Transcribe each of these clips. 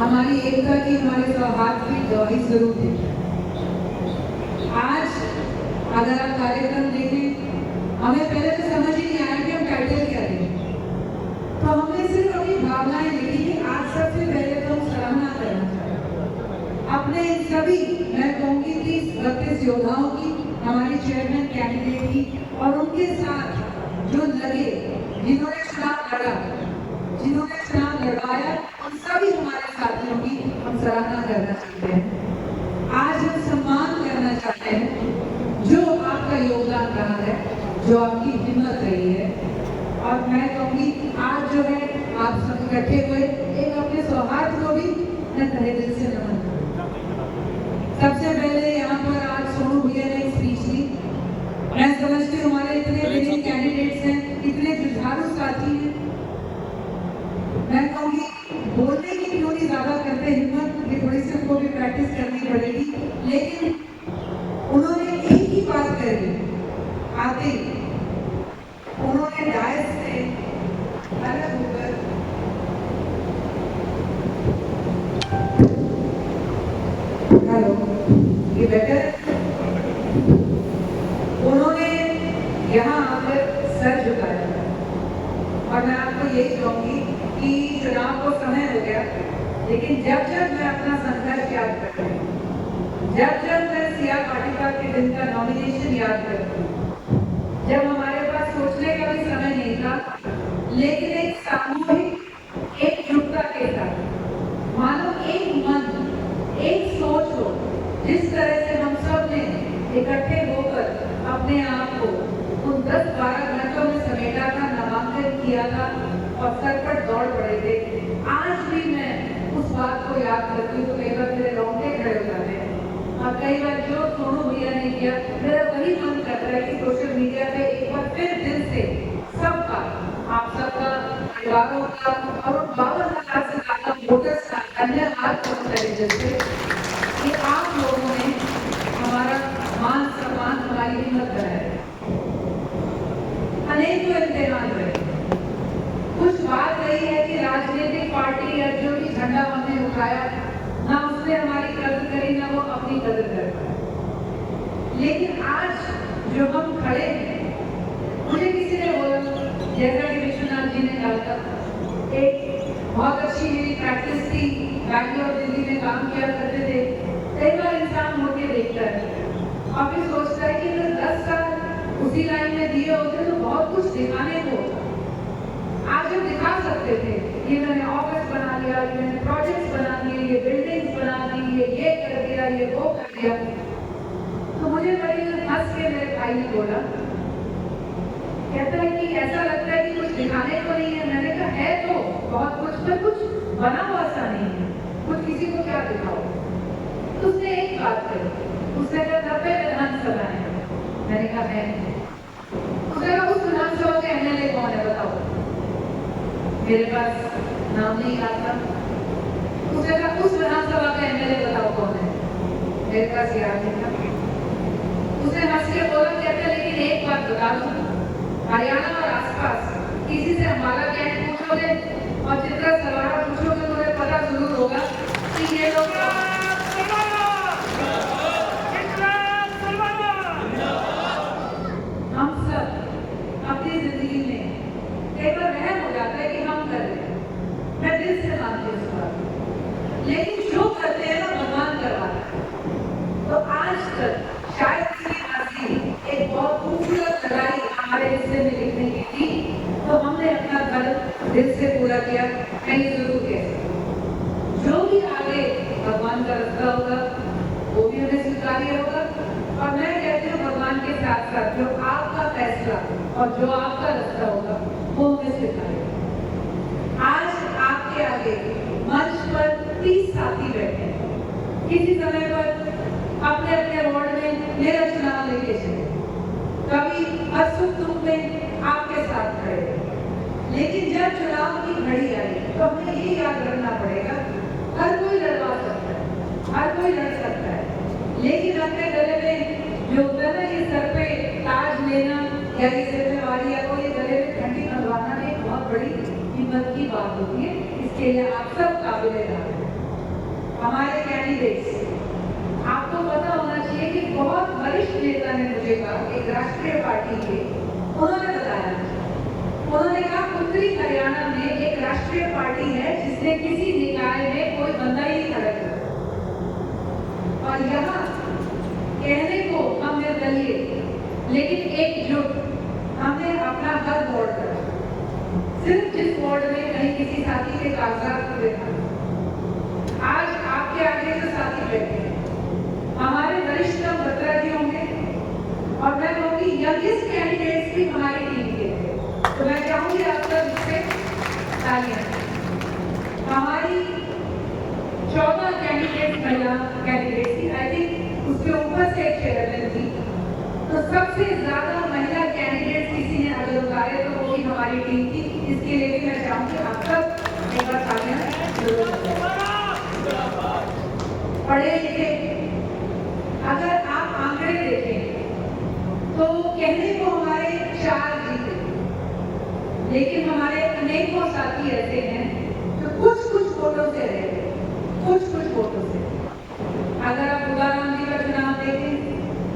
हमारी एकता की, हमारे सौहार्द की गवाही जरूर थी। आज अगर आप कार्यक्रम देखें, हमें पहले तो समझ ही नहीं आया कि हम टाइटल क्या दें, तो हमने सिर्फ अपनी भावनाएं लिखी कि आज सबसे पहले तो हम सराहना करना चाहते अपने सभी, मैं कहूँगी 30-32 योद्धाओं की, हमारी चेयरमैन कैंडिडेट की, और उनके साथ जो लगे, जिन्होंने चुनाव लड़ा, जिन्होंने चुनाव लड़वाया, उन सभी हमारे साथियों की हम सराहना करना चाहते हैं। आज हम सम्मान करना चाहते हैं जो आपका योगदान रहा है, जो आपकी हिम्मत रही है। और मैं कहूँगी आज जो है आप सब इकट्ठे हुए, एक अपने सौहार्द को भी मैं तहे दिल से नमन करूँ। सबसे पहले यहाँ पर आज सोनू भैया ने एक स्पीच दी। मैं समझती हूँ हमारे इतने बड़े कैंडिडेट्स हैं, इतने जुझारू साथी हैं, मैं कहूँगी बोलने की क्यों नहीं ज्यादा करते हिम्मत, ये थोड़ी सी उनको भी प्रैक्टिस करनी पड़ेगी, लेकिन उन्होंने एक ही बात करी आते ही, उन्होंने डायस से अलग होकर हेलो, ये बेटर है? उन्होंने यहाँ आकर सर झुकाया और मैं आपको यही कहूँगी कि चुनाव को समय हो गया, लेकिन जब जब मैं अपना संघर्ष याद करती हूँ, जब जब मैं सिया पाटिका के दिन का नॉमिनेशन याद करती हूँ, जब हमारे पास सोचने का भी समय नहीं था, लेकिन एक सामूहिक एकजुटता के साथ, मानो एक मन, एक सोच हो, जिस तरह से हम सब ने इकट्ठे होकर अपने आप को उन 10-12 घंटों में समेटा था, नामांकन किया था और सर पर दौड़ पड़े थे। आज भी मैं उस बात को याद करती हूँ तो कई बार मेरे रोंगटे खड़े हो जाते हैं, और कई बार जो सोनू भैया ने किया, मेरा वही मन करता है कि सोशल मीडिया पे एक बार फिर दिल से सबका, आप सबका, परिवारों का और 52,000 से ज्यादा वोटर्स का धन्यवाद करें, जैसे कि आप लोगों ने हमारा मान सम्मान, हमारी हिम्मत कराया। अनेक इम्तिहान रहे, कुछ बात रही है कि राजनीतिक पार्टी या जो भी झंडा हमने उठाया, ना उसने हमारी कदर करी, ना वो अपनी कदर कर पाए, लेकिन आज जो हम खड़े हैं, मुझे किसी ने बोला, जैसा कि विश्वनाथ जी ने कहा था, एक बहुत अच्छी मेरी प्रैक्टिस थी, बैंगलोर दिल्ली में काम किया करते थे, कई बार इंसान मुड़ के देखता है और फिर सोचता है कि अगर 10 साल उसी लाइन में दिए होते तो बहुत कुछ दिखाने को आज हम दिखा सकते थे। ये मैंने ऑफिस बना लिया, ये मैंने प्रोजेक्ट्स बना दिए, ये बिल्डिंग्स बना दी, ये कर दिया, ये वो कर दिया। तो मुझे बड़ी हंस के मेरे भाई ने बोला, कहता है कि ऐसा लगता है कि कुछ दिखाने को नहीं है। मैंने कहा है तो बहुत कुछ, पर कुछ बना हुआ सा नहीं है, कुछ किसी को क्या दिखाओ। तो उसने एक बात कही, उसने कहा 90 विधानसभा है। मैंने कहा है। उसने कहा उस विधानसभा के एमएलए कौन है बताओ। मेरे पास नाम नहीं आता। उसने कहा उस विधानसभा का एमएलए बताओ कौन है। मेरे पास याद नहीं था। उसने हंस के बोला, कहता लेकिन एक बात बता दूं, हरियाणा और आसपास किसी से हमारा कैंट पूछोगे और चित्रा सलवारा पूछोगे तो उन्हें पता जरूर होगा कि ये लोग हम सब अपनी जिंदगी में कई बार वहम हो जाता है कि हम कर रहे हैं। मैं दिल से मानती हूँ इस बात को, लेकिन जो करते हैं ना भगवान करवाता है। तो आज तक शायद इसकी मर्जी एक बहुत खूबसूरत लड़ाई हमारे हिस्से में लिखने की थी, तो हमने अपना धर्म दिल से पूरा किया। मैं ये जरूर कहती, जो भी आगे भगवान का रास्ता होगा वो भी हमें स्वीकार्य होगा, और मैं कहती हूँ भगवान के साथ साथ जो आपका फैसला और जो आपका रास्ता होगा वो हमें स्वीकार्य होगा। आज आपके आगे मंच पर 30 साथी बैठे हैं, किसी समय पर अपने अपने वार्ड में मेरा चुनाव लेके चले, कभी हर सुख दुख में आपके साथ खड़े, लेकिन जब चुनाव की घड़ी आई तो हमें ये याद रखना पड़ेगा, हर कोई लड़वा सकता है, हर कोई लड़ सकता है, लेकिन अपने गले में जो होता है ना, ये सर पे ताज लेना या ये जिम्मेवारी या कोई गले में घंटी बंधवाना एक बहुत बड़ी हिम्मत की बात होती है। इसके लिए आप सब काबिल हैं। हमारे कैंडिडेट्स, आपको पता होना चाहिए कि बहुत वरिष्ठ नेता ने मुझे कहा, एक राष्ट्रीय पार्टी के, उन्होंने बताया, उन्होंने कहा उत्तरी हरियाणा में एक राष्ट्रीय पार्टी है जिसने किसी निकाय में कोई बंदा ही नहीं खड़ा किया, और यहाँ कहने को हम निर्दलीय लेकिन एकजुट हमने अपना हर वोट करा। सिर्फ जिस वार्ड में कहीं किसी साथी के कागजात पूरे थे, आज आपके आगे जो साथी बैठे हैं हमारे वरिष्ठतम बत्रा जी होंगे, और मैं कहूँगी यंगेस्ट कैंडिडेट्स भी हमारी टीम के थे, तो मैं चाहूंगी आप सब इससे तालियां। हमारी 14 कैंडिडेट महिला कैंडिडेट थी, आई थिंक उसके ऊपर से एक चेयरमैन थी, तो सबसे ज्यादा महिला कैंडिडेट किसी ने अगर उतारे तो वो भी हमारी टीम थी। इसके लिए भी मैं चाहूंगी आप सब एक बार तालियां जरूर बजाएं। पढ़े लिखे, अगर आप आंकड़े देखें तो कहने को हमारे 4 जीते, लेकिन हमारे अनेकों साथी ऐसे हैं जो कुछ वोटों से रहे, कुछ वोटों से। अगर आप उदाराम जी का चुनाव देखें,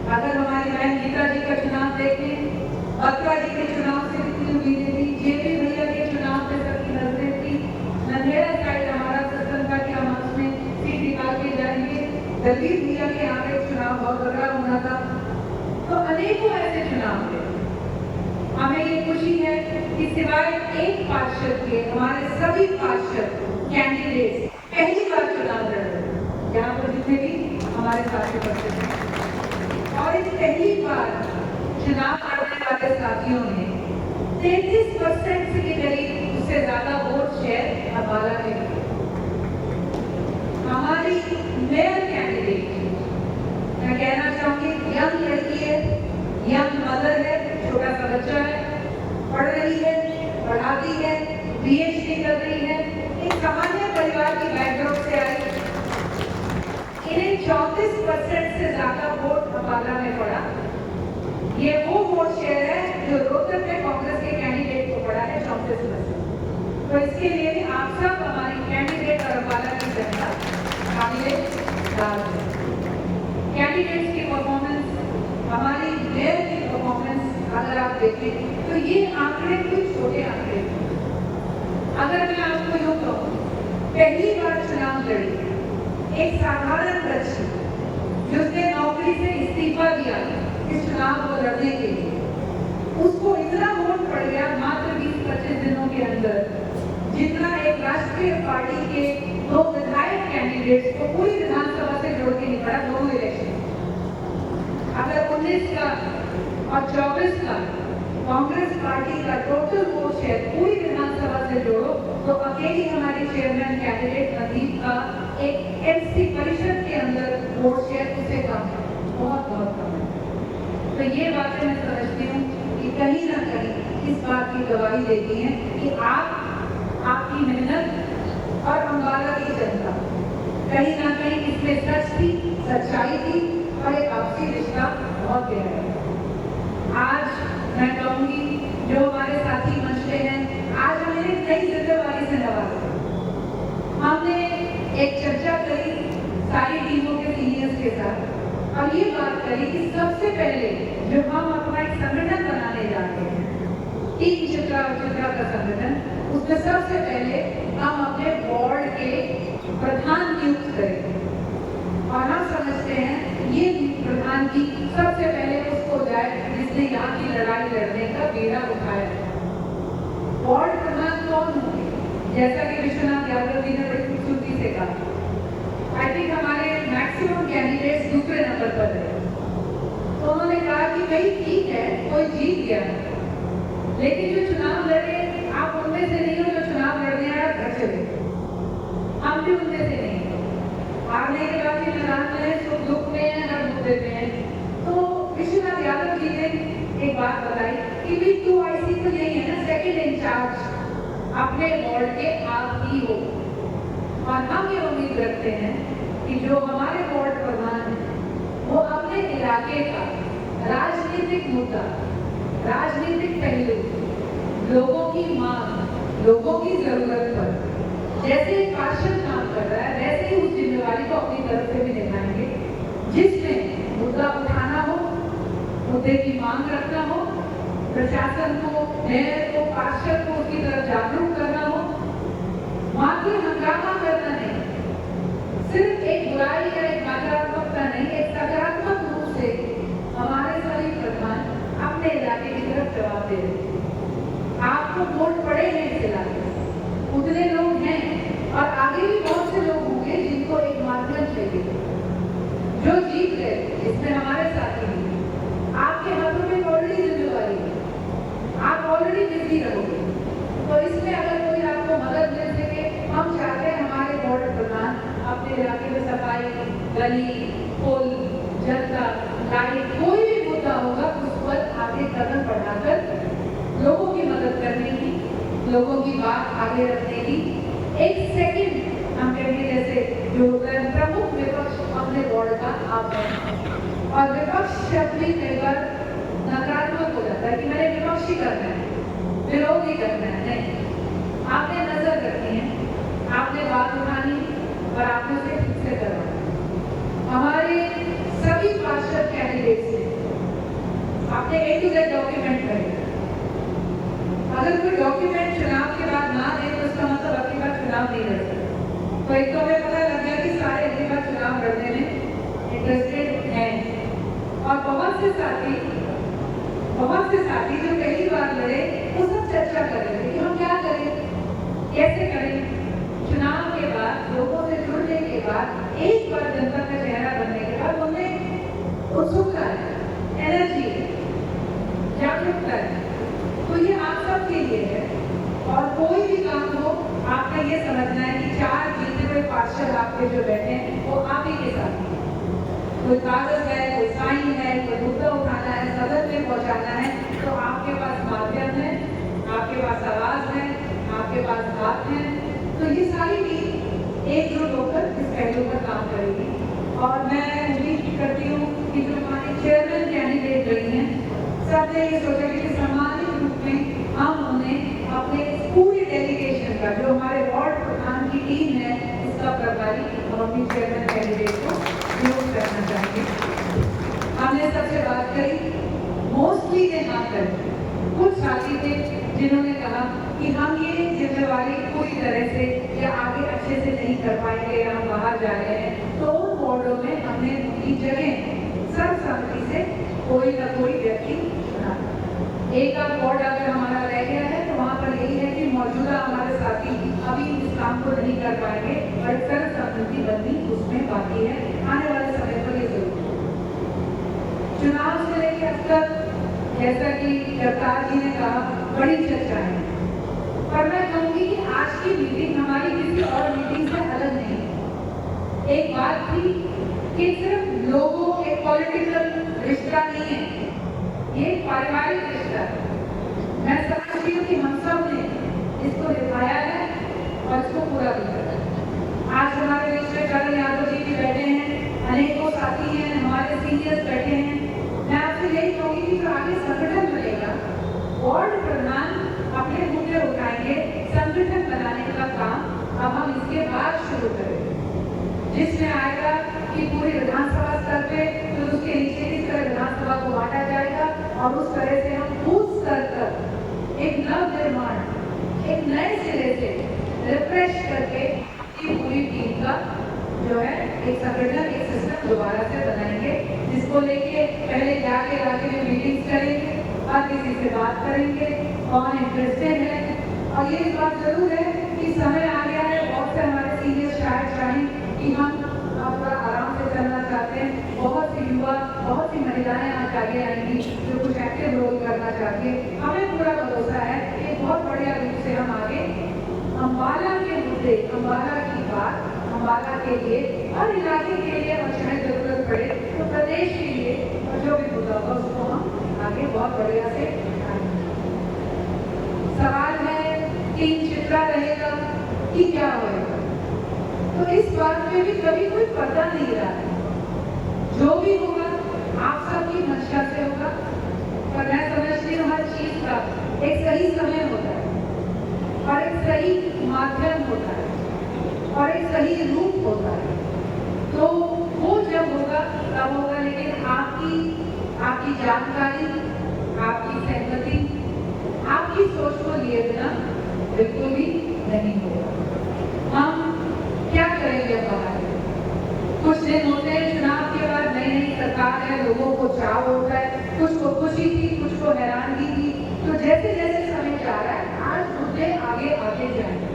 अगर हमारी बहन गीता जी का चुनाव देखें, बत्रा जी के चुनाव से कितनी उम्मीदें थी, जेपी भैया के चुनाव से सबकी नजरें थी, नंदेड़ा साइड हमारा सिस्टम था कि हम उसमें सीट निकाल के जाएंगे, दलवीर भैया के यहाँ पे चुनाव बहुत तगड़ा होना था, तो अनेकों ऐसे चुनाव थे। हमें ये खुशी है कि सिवाय एक पार्षद के हमारे सभी पार्षद कैंडिडेट पहली बार चुनाव लड़ रहे हैं, यहाँ पर जितने भी हमारे साथी बच्चे हैं, और इस पहली बार चुनाव लड़ने वाले साथियों ने 33% के करीब उससे ज्यादा वोट शेयर अम्बाला में किए। हमारी मेयर कैंडिडेट, मैं कहना चाहूंगी यंग लड़की है, यंग मदर है, छोटा सा बच्चा है, पढ़ रही है, पढ़ाती है, पीएचडी कर रही है, एक सामान्य परिवार की बैकग्राउंड से आई, इन्हें 34% से ज्यादा वोट अम्बाला में पड़ा। ये वो वोट शेयर है जो रोहतक में कांग्रेस के कैंडिडेट को पड़ा है 34%। तो इसके लिए भी आप सब हमारी कैंडिडेट और अम्बाला की जनता काबिल-ए-दाद है। कैंडिडेट्स की परफॉर्मेंस, हमारी मेयर की परफॉर्मेंस अगर आप देखें तो ये आंकड़े कोई छोटे आंकड़े नहीं। अगर मैं आपको यूँ कहूँ, पहली बार चुनाव लड़ी एक साधारण बच्ची जिसने नौकरी से इस्तीफा दिया इस चुनाव को लड़ने के लिए, उसको इतना वोट पड़ गया मात्र 20-25 दिनों के अंदर, जितना एक राष्ट्रीय पार्टी के 2 विधायक कैंडिडेट्स को पूरी विधानसभा से जोड़ के नहीं पड़ा, दोनों इलेक्शन। अगर 19 का और 24 का कांग्रेस पार्टी का टोटल वोट शेयर पूरी विधानसभा से जोड़ो तो अकेली हमारी चेयरमैन कैंडिडेट नदीप का एक एमसी परिषद के अंदर वोट शेयर उससे कम है, बहुत कम है। तो ये बातें मैं समझती हूँ कि कहीं ना कहीं इस बात की गवाही देती है कि आपकी मेहनत और अम्बाला की जनता कहीं ना कहीं इसमें सच थी, सच्चाई थी और एक आपसी रिश्ता बहुत गहरा है। आज मैं कहूँगी जो हमारे साथी मंच पे हैं, आज हमें कई जिम्मेवारी से नवाजा। हमने एक चर्चा करी सारी टीमों के सीनियर्स के साथ और ये बात करी कि सबसे पहले जो हम अपना एक संगठन बनाने जाते हैं, टीम चित्रा और चित्रा का संगठन, उसमें सबसे पहले हम अपने बोर्ड के प्रधान नियुक्त करेंगे। और हम समझते हैं ये प्रधान की सबसे पहले उसको जाए जिसने यहाँ की लड़ाई लड़ने का बीड़ा उठाया है। बोर्ड प्रधान कौन होंगे? जैसा कि विश्वनाथ यादव जी ने बड़ी खूबसूरती से कहा, आई थिंक हमारे मैक्सिमम कैंडिडेट्स दूसरे नंबर पर रहे, तो उन्होंने कहा कि भाई ठीक है कोई जीत गया, लेकिन जो चुनाव लड़े आप उनमें से नहीं हो जो चुनाव लड़ने आया घर चले, हम भी उनमें से नहीं। हारने के बाद भी मैदान में सुख दुख में है, हर मुद्दे में है। तो विश्वनाथ यादव जी ने एक बात बताई कि भी 2IC तो यही है ना, सेकंड इंचार्ज अपने बोर्ड के आप ही हो। और हम ये उम्मीद रखते हैं कि जो हमारे बोर्ड प्रधान है वो अपने इलाके का राजनीतिक मुद्दा, राजनीतिक पहलू, लोगों की मांग, लोगों की जरूरत पर जैसे पार्षद काम कर रहा है वैसे ही उस जिम्मेवारी को अपनी तरफ से भी निभाएंगे, जिसमें मुद्दा उठाना हो, मुद्दे की मांग रखना हो, प्रशासन को, मेयर को, पार्षद को उसकी तरफ जागरूक करना हो, मात्र हंगामा करना नहीं, सिर्फ एक बुराई या एक नकारात्मकता नहीं, एक सकारात्मक रूप से हमारे सभी प्रधान अपने इलाके की तरफ जवाब दे रहे हैं। आपको वोट पड़े हैं इस इलाके, उतने लोग हैं और आगे भी बहुत से लोग होंगे जिनको एक माध्यम चाहिए, जो जीत गए इसमें हमारे साथी हैं। आपके हाथों में ऑलरेडी जिम्मेवारी है, आप ऑलरेडी बिजी रहोगे, तो इसमें अगर कोई आपको मदद मिल सके, हम चाहते हैं हमारे वार्ड प्रधान अपने इलाके में सफाई, गली, पुल, जनता, लाइट, कोई भी मुद्दा होगा उस पर आगे कदम बढ़ाकर लोगों की मदद करने की, लोगों की बात आगे रखने की, एक सेकंड हम कहेंगे जैसे जो प्रमुख विपक्ष अपने वार्ड का आप हैं, और विपक्ष शब्द भी कई बार नकारात्मक हो जाता है कि मैंने विपक्ष ही करना है, विरोध ही करना है। नहीं, आपने नजर रखनी है, आपने बात उठानी और आपने उसे ठीक से करना। हमारे सभी पार्षद कैंडिडेट्स ने आपने A to Z डॉक्यूमेंट करेगा। अगर कोई डॉक्यूमेंट चुनाव के बाद ना दे तो उसका मतलब अगली बार चुनाव नहीं लड़ सकता। तो एक तो हमें पता लग गया कि सारे अगली बार चुनाव लड़ने में इंटरेस्टेड हैं, और बहुत से साथी जो पहली बार लड़े वो सब चर्चा कर रहे थे कि हम क्या करें, कैसे करें। चुनाव के बाद, लोगों से जुड़ने के बाद, एक बार जनता का चेहरा बनने के बाद उनमें उत्सुकता है, एनर्जी है, जागरूकता है। तो ये आप सबके लिए है, और कोई भी काम हो आपने ये समझना है कि 4 जीते हुए पार्षद आपके जो बैठे हैं वो आप ही के साथ हैं। कोई कागज है, कोई साइन है, कोई मुद्दा उठाना है, सदन में पहुंचाना है, तो आपके पास माध्यम है, आपके पास आवाज है, आपके पास बात है। तो ये सारी टीम एकजुट होकर इस पहलू पर काम करेगी, और मैं उम्मीद करती हूँ कि जो हमारे चेयरमैन कैंडिडेट रही हैं, सबने ये सोचा कि सामाजिक रूप में हम उन्हें अपने पूरी डेलीगेशन का, जो हमारे वार्ड प्रधान की टीम है, इसका प्रभारी हम अपनी चेयरमैन कैंडिडेट को नियुक्त करना चाहेंगे। हमने सबसे बात करी, मोस्टली ने हाँ कर, कुछ साथी थे जिन्होंने कहा कि हम ये जिम्मेवारी पूरी तरह से या आगे अच्छे से नहीं कर पाएंगे या हम बाहर जा रहे हैं, तो उन वार्डों में हमने उनकी जगह सर्वसम्मति से कोई ना कोई व्यक्ति चुना। एक आध वार्ड अगर हमारा रह गया है तो वहाँ पर यही है कि मौजूदा हमारे साथी अभी इस काम को नहीं कर पाएंगे और सर्वसम्मति बननी उसमें बाकी है, आने वाले समय पर ये जरूर। चुनाव से लेकर अब तक जैसा कि जगतार जी ने कहा, बड़ी चर्चा है, पर मैं कहूँगी कि आज की मीटिंग हमारी किसी और मीटिंग से अलग नहीं है। एक बात थी कि सिर्फ लोगों के पॉलिटिकल रिश्ता नहीं है, ये पारिवारिक रिश्ता है। मैं समझती हूँ कि हम सब ने इसको निभाया है और इसको पूरा भी करा है। आज हमारे बीच में करण यादव जी भी बैठे हैं, अनेकों साथी हैं, हमारे सीनियर्स बैठे हैं। मैं आपसे यही कहूँगी कि जो आगे संगठन बनेगा, वार्ड प्रधान अपने मुद्दे उठाएंगे, संगठन बनाने का काम अब हम इसके बाद शुरू करेंगे, जिसमें आएगा कि पूरी विधानसभा स्तर पे, तो उसके नीचे किस तरह विधानसभा को बांटा जाएगा, और उस तरह से हम बूथ स्तर तक एक नव निर्माण, एक नए सिरे से रिफ्रेश करके पूरी टीम का जो है एक संगठन, एक सिस्टम दोबारा से बनाएंगे, जिसको लेके पहले जाके इलाके में मीटिंग्स करेंगे, हर किसी से बात करेंगे, कौन इंटरेस्टेड है। और ये बात जरूर है कि समय आ गया है, बहुत से हमारे सीनियर शायद चाहें कि हम थोड़ा आराम से चलना चाहते हैं। बहुत सी युवा, बहुत सी महिलाएं आज आगे आएंगी जो कुछ एक्टिव रोल करना चाहती है। हमें पूरा भरोसा है कि बहुत बढ़िया रूप से हम आगे अम्बाला के मुद्दे, अम्बाला की बात, अम्बाला के लिए, हर इलाके के लिए, और चाहे जरूरत पड़े तो प्रदेश के लिए जो भी मुद्दा होगा उसको हम आगे बहुत बढ़िया से उठाएंगे। सवाल है 3 चित्रा रहेगा कि क्या होगा, तो इस बात में भी कभी कोई पता नहीं रहा है। जो भी होगा आप सबकी मंशा से होगा, पर मैं समझती हूँ हर चीज का एक सही समय होता है और एक सही माध्यम होता है और एक सही रूप होता है। तो वो जब होगा तब होगा, लेकिन आपकी जानकारी, आपकी सहमति, आपकी सोच को लिए बिना बिल्कुल भी नहीं होगा। हम क्या करेंगे बाहर? कुछ दिन होते हैं चुनाव के बाद, नई नई सरकार है, लोगों को चाव होता है, कुछ को खुशी थी, कुछ को हैरानगी थी। तो जैसे जैसे समय जा रहा है, आज मुद्दे आगे आगे जाएंगे।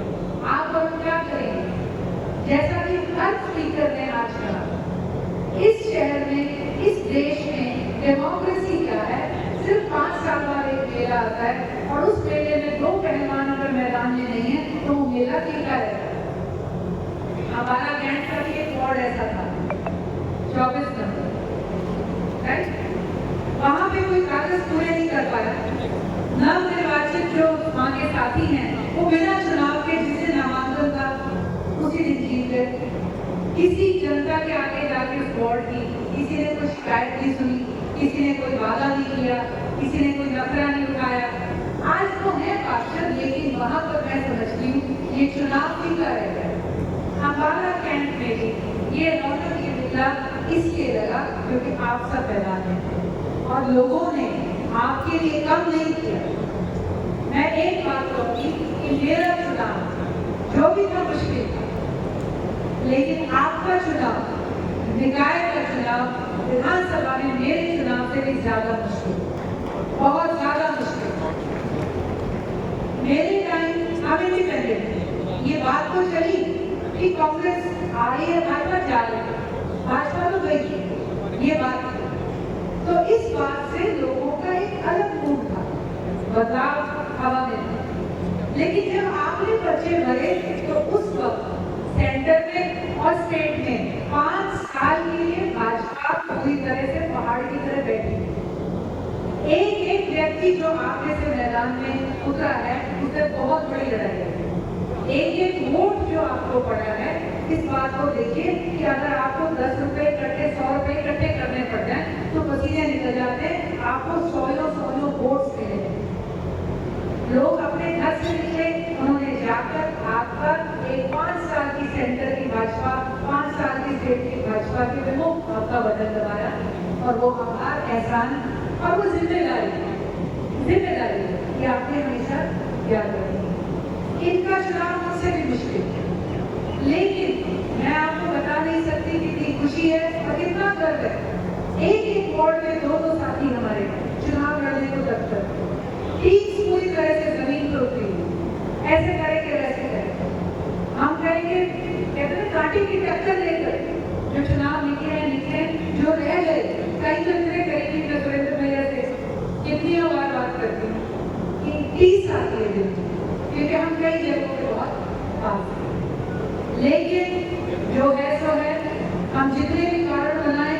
आप और क्या करेंगे? जैसा कि हर स्पीकर ने आज कहा, इस शहर में, इस देश में डेमोक्रेसी क्या है? सिर्फ 5 साल बाद एक मेला आता है और उस मेले में 2 पहलवान अगर मैदान में नहीं है तो वो मेला फीका रहता है। हमारा कैंट का भी एक वार्ड ऐसा था, 24 नंबर, राइट? वहां पे कोई कागज पूरे नहीं कर पाया। नवनिर्वाचित जो वहां के साथी हैं वो बिना चुनाव के जिसे नामांकन था उसी दिन जीत गए। किसी जनता के आगे जाके उस वार्ड की किसी ने कोई शिकायत नहीं सुनी, किसी ने कोई वादा नहीं किया, किसी ने कोई नखरा नहीं उठाया। आज तो है पार्षद, लेकिन वहां पर मैं समझती हूँ ये चुनाव फीका रह गया। अम्बाला कैंट में भी ये रौनक ये मिला इसलिए लगा क्योंकि आप सब मैदान में और लोगों ने आपके लिए कम नहीं किया। मैं एक बात कहूंगी कि मेरा चुनाव जो भी था मुश्किल था, लेकिन आपका चुनाव, निकाय का चुनाव, विधानसभा में मेरे चुनाव से भी ज्यादा मुश्किल, बहुत ज्यादा मुश्किल। मेरे टाइम हम इंडिपेंडेंट थे, ये बात तो चली कि कांग्रेस आ रही है, भाजपा जा रही है, भाजपा तो गई, ये बात थी। तो इस बात से लोगों का एक अलग मूड था, बदलाव हवा में था। लेकिन जब आपने पर्चे भरे तो उस वक्त सेंटर में और स्टेट में 5 साल के लिए भाजपा पूरी तरह से पहाड़ की तरह बैठी। एक एक व्यक्ति जो आपने से मैदान में उतरा है उससे बहुत बड़ी लड़ाई है। एक एक वोट जो आपको पड़ा है, इस बात को देखिए कि अगर आपको 10 रुपए इकट्ठे, 100 रुपए इकट्ठे करने पड़ जाए तो पसीने निकल जाते हैं। आपको 100 वोट्स मिले। लोग अपने घर से निकले, उन्होंने जाकर आपका एक 5 साल की सेंटर की भाजपा, 5 साल की स्टेट की भाजपा के विमुख आपका बटन दबाया और वो आभार, एहसान और वो जिम्मेदारी कि आपने हमेशा याद रखी। इनका चुनाव मुझसे भी मुश्किल है, लेकिन मैं आपको बता नहीं सकती कितनी खुशी है और कितना गर्व है। एक एक वार्ड में 2-2 साथी हमारे चुनाव लड़ने को तत्पर, टीम पूरी तरह से जमीन पर उतरी, ऐसे करेंगे वैसे करेंगे, हम करेंगे, कहते हैं कांटे की टक्कर लेकर जो चुनाव निकले, जो रह गए, कई तो इतने करीबी थे सुरेंद्र भैया से कितनी बात करती हूँ कि 30 साल के दिन, क्योंकि हम कई जगहों पे बहुत पास हैं। लेकिन जो है सो है, हम जितने भी कारण बनाए,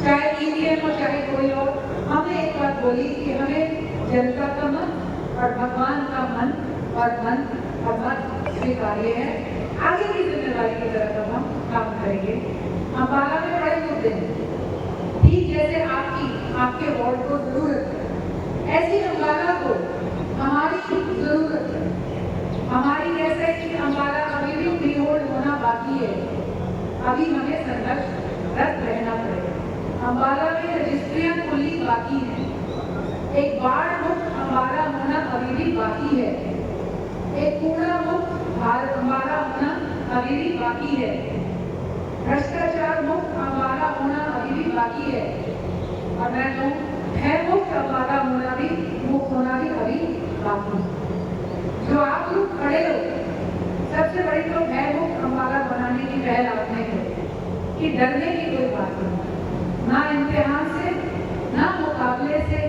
चाहे ईवीएम और चाहे कोई और, हमने एक बात बोली कि हमें जनता का मन और भगवान का मन और मत स्वीकार्य है। आगे की जिम्मेदारी की तरफ हम काम करेंगे। अम्बाला में बड़े मुद्दे हैं, ठीक जैसे आपके वार्ड को जरूरत है, ऐसी अम्बाला को हमारी जरूरत है। हमारी कैसे कि अम्बाला अभी भी फ्रीहोल्ड होना बाकी है, अभी हमें संघर्षरत रहना पड़ेगा। अम्बाला में रजिस्ट्रियां खुलनी बाकी है, एक बाढ़ मुक्त अम्बाला होना अभी भी बाकी है, एक कूड़ा मुक्त अम्बाला होना अभी भी बाकी है, भ्रष्टाचार मुक्त अम्बाला होना अभी भी बाकी है, और मैं कहूँ भय मुक्त अम्बाला होना भी अभी बाकी है। जो आप लोग खड़े हो, सबसे बड़ी तो भय मुक्त अम्बाला बनाने की पहल आपने की कि डरने की कोई बात नहीं, ना इम्तिहान से, ना मुकाबले से,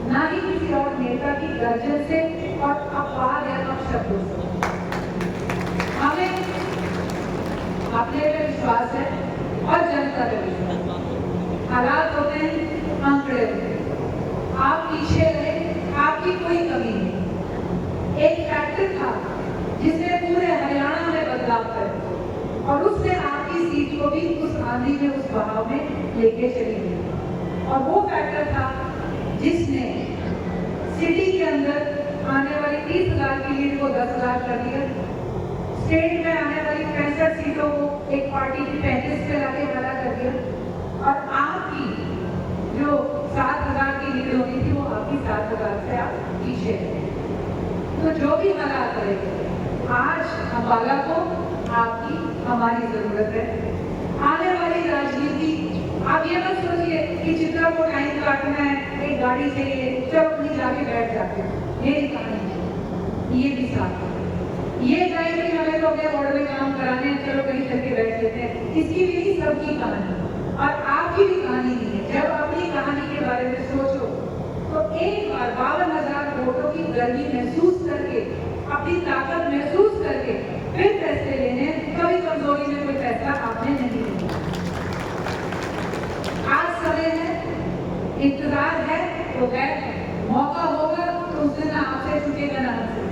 ना ही किसी और नेता की गर्जन से और अपवाद या अपशब्दों से। हमें अपने पे विश्वास है और जनता पे विश्वास। हालात होते हैं, आंकड़े होते हैं, आप पीछे रहे, आपकी कोई कमी नहीं। एक फैक्टर था जिसने पूरे हरियाणा में बदलाव कर और उसने आपकी सीट को भी उस आंधी में, उस बहाव में लेके चली गई। और वो फैक्टर था जिसने सिटी के अंदर आने वाली 30,000 की लीड को 10,000 कर दिया, स्टेट में आने वाली 65 सीटों सीटों को एक पार्टी की 35 पे लाके खड़ा कर दिया और आपकी जो 7,000 की लीड होनी थी वो आपकी 7,000 से आप पीछे हैं। तो जो भी हालात रहे, आज अम्बाला को आपकी हमारी जरूरत है। आने वाली राजनीति, आप ये मत सोचिए कि चित्रा को टाइम काटना है, एक गाड़ी चाहिए, चलो अपनी जाके बैठ जाते हैं, ये कहानी है। ये भी साथ ये कहें कि हमें तो अपने वार्ड में काम कराने हैं, चलो कहीं चल के बैठ लेते हैं, इसकी भी नहीं सबकी कहानी और आपकी भी कहानी नहीं है। जब अपनी कहानी के बारे में सोचो तो एक बार 52,000 वोटों की गर्मी महसूस करके, अपनी ताकत महसूस करके फिर फैसले लेने, कभी कमजोरी में कोई फैसला आपने नहीं लिया। आज समय है, इंतजार है तो है, मौका होगा तो उस दिन आपसे छूटेगा ना हमसे।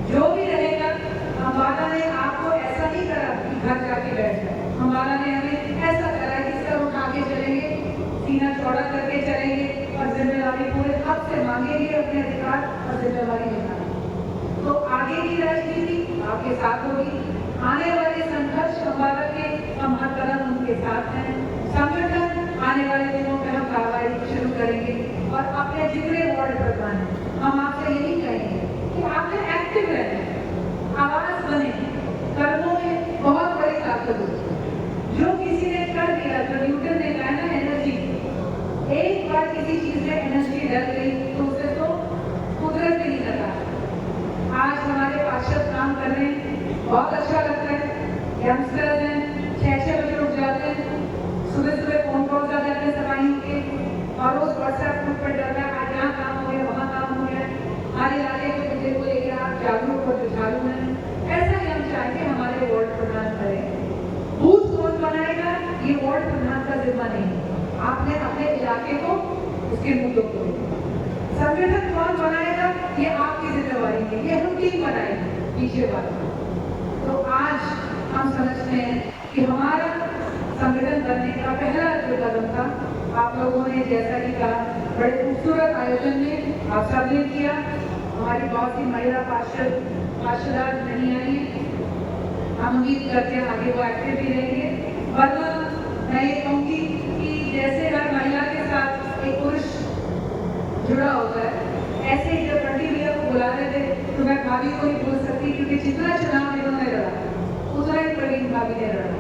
जो भी रहेगा, अम्बाला ने आपको ऐसा नहीं करा कि घर जाके बैठ जाए। अम्बाला ने हमें ऐसा करा कि सर उठा के चलेंगे, सीना चौड़ा करके चलेंगे और जिम्मेदारी पूरे हक से मांगेंगे, अपने अधिकार और जिम्मेदारी निभाएंगे। तो आगे की राजनीति आपके साथ होगी। आने वाले संघर्ष अम्बाला के हम हर कदम उनके साथ हैं। संगठन आने वाले दिनों में हम कार्रवाई शुरू करेंगे और अपने जितने वार्ड प्रधान हैं, हम आपसे यही कहेंगे कि आपने एक्टिव रहना है, आवाज बने, कर्मों में बहुत बड़ी ताकत होती है। जो किसी ने कर दिया, जो न्यूटन ने कहा ना एनर्जी, एक बार किसी चीज में एनर्जी डल गई तो उसे तो कुदरत भी नहीं लगा। आज हमारे पार्षद काम कर रहे हैं, बहुत अच्छा लगता है। यंगस्टर्स हैं, 6-6 बजे उठ जाते हैं, सुबह सुबह फोन कॉल आ जाते हैं सफाइयों के और रोज व्हाट्सएप ग्रुप पर डरता है आज यहाँ काम हो गया, वहाँ काम हो गया। हमारे इलाके के मुद्दे को लेकर आप जागरूक और जुझारू हैं। ऐसा ही हम चाहेंगे हमारे वार्ड प्रधान करें। बूथ कौन बनाएगा ये वार्ड प्रधान का जिम्मा नहीं, आपने अपने इलाके को उसके मुद्दों को, संगठन कौन बनाएगा ये आपकी जिम्मेवारी है, ये हम टीम बनाएंगे पीछे वाला। तो आज हम समझते हैं कि हमारा संगठन बनने का पहला जो कदम था, आप लोगों ने जैसा कि कहा, बड़े खूबसूरत आयोजन में आप सबने किया। हमारी बहुत सी महिला पार्षद नहीं आई है, हम उम्मीद करते हैं आगे वो एक्टिव भी रहेंगे। वरना मैं ये कहूँगी कि जैसे हर महिला के साथ एक पुरुष जुड़ा होता है, ऐसे ही जब पंडित भैया को बुला रहे थे तो मैं भाभी को नहीं बोल सकती, क्योंकि जितना चुनाव इन्होंने लड़ा उतना ही प्रवीण भाभी ने लड़ा।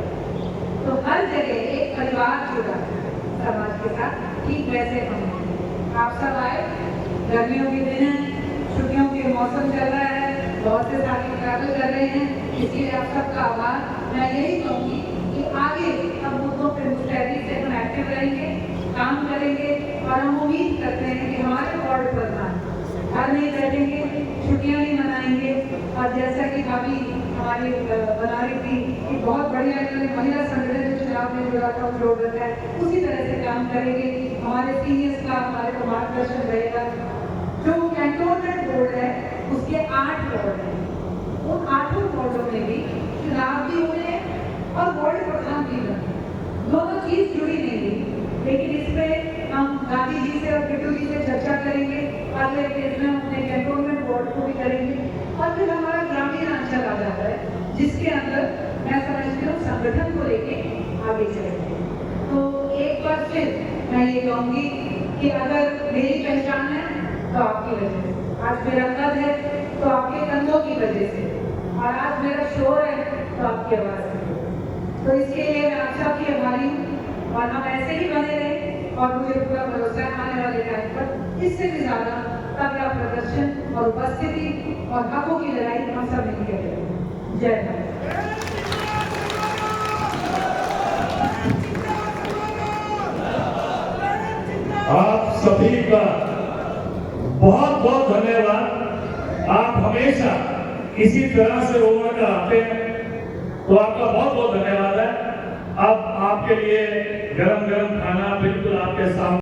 तो हर जगह एक परिवार जुड़ा समाज के साथ, ठीक वैसे हम आप सब आए। गर्मियों के दिन हैं, छुट्टियों के मौसम चल रहा है, बहुत से साथी ट्रैवल कर रहे हैं, इसलिए आप सबका आभार। मैं यही कहूँगी कि आगे हम मुद्दों पर मुस्तैदी से हम एक्टिव रहेंगे, काम करेंगे और हम उम्मीद करते हैं कि हमारे वार्ड प्रधान घर नहीं बैठेंगे, छुट्टियाँ नहीं मनाएंगे। और जैसा कि भाभी हमारी बना रही थी कि बहुत बढ़िया इन्होंने महिला संगठन जो चुनाव में जुड़ा था जोड़ रखा है, उसी तरह से काम करेंगे। हमारे सीनियर्स का हमारे को मार्गदर्शन रहेगा। जो कैंटोनमेंट बोर्ड है उसके 8 वार्ड हैं, उन 8 वार्डों में भी चुनाव भी हुए और वार्ड प्रधान भी बने। दोनों चीज जुड़ी नहीं हुई, लेकिन इसमें हम गांधी जी से और बिट्टू जी से चर्चा करेंगे। अगले फेज में अपने कैंटोनमेंट बोर्ड को भी करेंगे और फिर हमारा ग्रामीण अंचल आ जाता है, जिसके अंदर मैं समझती हूँ संगठन को लेके आगे चलेंगे। तो एक बार फिर मैं ये कहूँगी कि अगर मेरी पहचान है तो आपकी वजह से, आज मेरा कद है तो आपके कंधों की वजह से, और आज मेरा शोर है तो आपकी आवाज़ है। तो इसके लिए मैं आप सबकी आभारी हूँ और हम ऐसे ही बने रहे और मुझे पूरा भरोसा है आने वाले टाइम पर इससे भी ज़्यादा तगड़ा प्रदर्शन और उपस्थिति और हकों की लड़ाई हम सब मिलकर करेंगे। जय भारत। आप सभी का बहुत बहुत धन्यवाद। आप हमेशा इसी तरह से ओवर आते हैं, तो आपका बहुत बहुत धन्यवाद है। अब आपके लिए गरम गरम खाना बिल्कुल आपके सामने